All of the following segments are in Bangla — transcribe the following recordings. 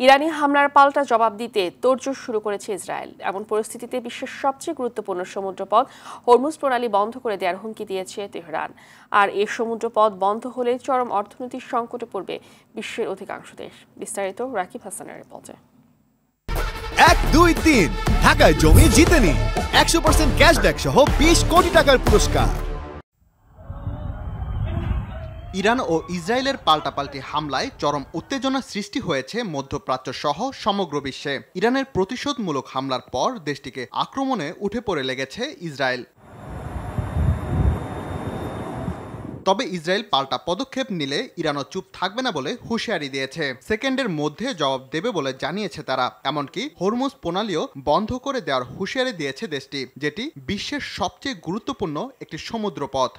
ইরানি হামলার পাল্টা জবাব দিতে তোড়জোড় শুরু করেছে ইসরায়েল। এমন পরিস্থিতিতে বিশ্বের সবচেয়ে গুরুত্বপূর্ণ সমুদ্রপথ হরমুজ প্রণালী বন্ধ করে দেওয়ার হুমকি দিয়েছে তেহরান। আর এই সমুদ্রপথ বন্ধ হলে চরম অর্থনৈতিক সংকটে পড়বে বিশ্বের অধিকাংশ দেশ। বিস্তারিত রাকিব হাসানের রিপোর্টে। 1-2-3 ঢাকায় জমি জিতে নিন 100% ক্যাশব্যাক সহ 20 কোটি টাকার পুরস্কার। ইরান ও ইসরায়েলের পাল্টাপাল্টি হামলায় চরম উত্তেজনা সৃষ্টি হয়েছে মধ্যপ্রাচ্য সহ সমগ্র বিশ্বে। ইরানের প্রতিশোধমূলক হামলার পর দেশটিকে আক্রমণে উঠে পড়ে লেগেছে ইসরায়েল। তবে ইসরায়েল পাল্টা পদক্ষেপ নিলে ইরানও চুপ থাকবে না বলে হুঁশিয়ারি দিয়েছে। সেকেন্ডের মধ্যে জবাব দেবে বলে জানিয়েছে তারা। এমনকি হরমুজ প্রণালীও বন্ধ করে দেওয়ার হুঁশিয়ারি দিয়েছে দেশটি, যেটি বিশ্বের সবচেয়ে গুরুত্বপূর্ণ একটি সমুদ্রপথ।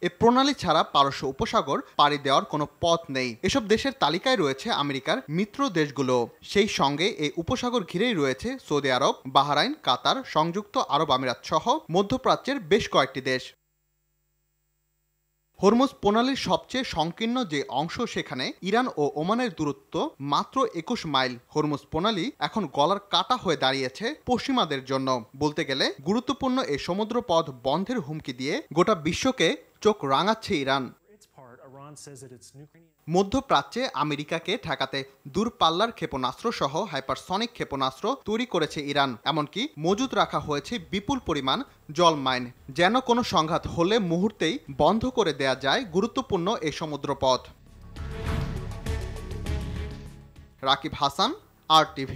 এ প্রণালী ছাড়া পারস্য উপসাগর পাড়ি দেওয়ার কোনো পথ নেই। এসব দেশের তালিকায় রয়েছে আমেরিকার মিত্র দেশগুলো। সেই সঙ্গে এই উপসাগর ঘিরেই রয়েছে সৌদি আরব, বাহরাইন, কাতার, সংযুক্ত আরব আমিরাত সহ মধ্যপ্রাচ্যের বেশ কয়েকটি দেশ। হরমুজ প্রণালীর সবচেয়ে সংকীর্ণ যে অংশ, সেখানে ইরান ও ওমানের দূরত্ব মাত্র 21 মাইল। হরমুজ প্রণালী এখন গলার কাটা হয়ে দাঁড়িয়েছে পশ্চিমাদের জন্য। বলতে গেলে গুরুত্বপূর্ণ এই সমুদ্রপথ বন্ধের হুমকি দিয়ে গোটা বিশ্বকে চোখ রাঙাচ্ছে ইরান। মধ্যপ্রাচ্যে আমেরিকাকে ঠেকাতে দূরপাল্লার ক্ষেপণাস্ত্র সহ হাইপারসনিক ক্ষেপণাস্ত্র তৈরি করেছে ইরান। এমনকি মজুত রাখা হয়েছে বিপুল পরিমাণ জল মাইন, যেন কোনো সংঘাত হলে মুহূর্তেই বন্ধ করে দেয়া যায় গুরুত্বপূর্ণ এই সমুদ্রপথ। রাকিব হাসান, RTV।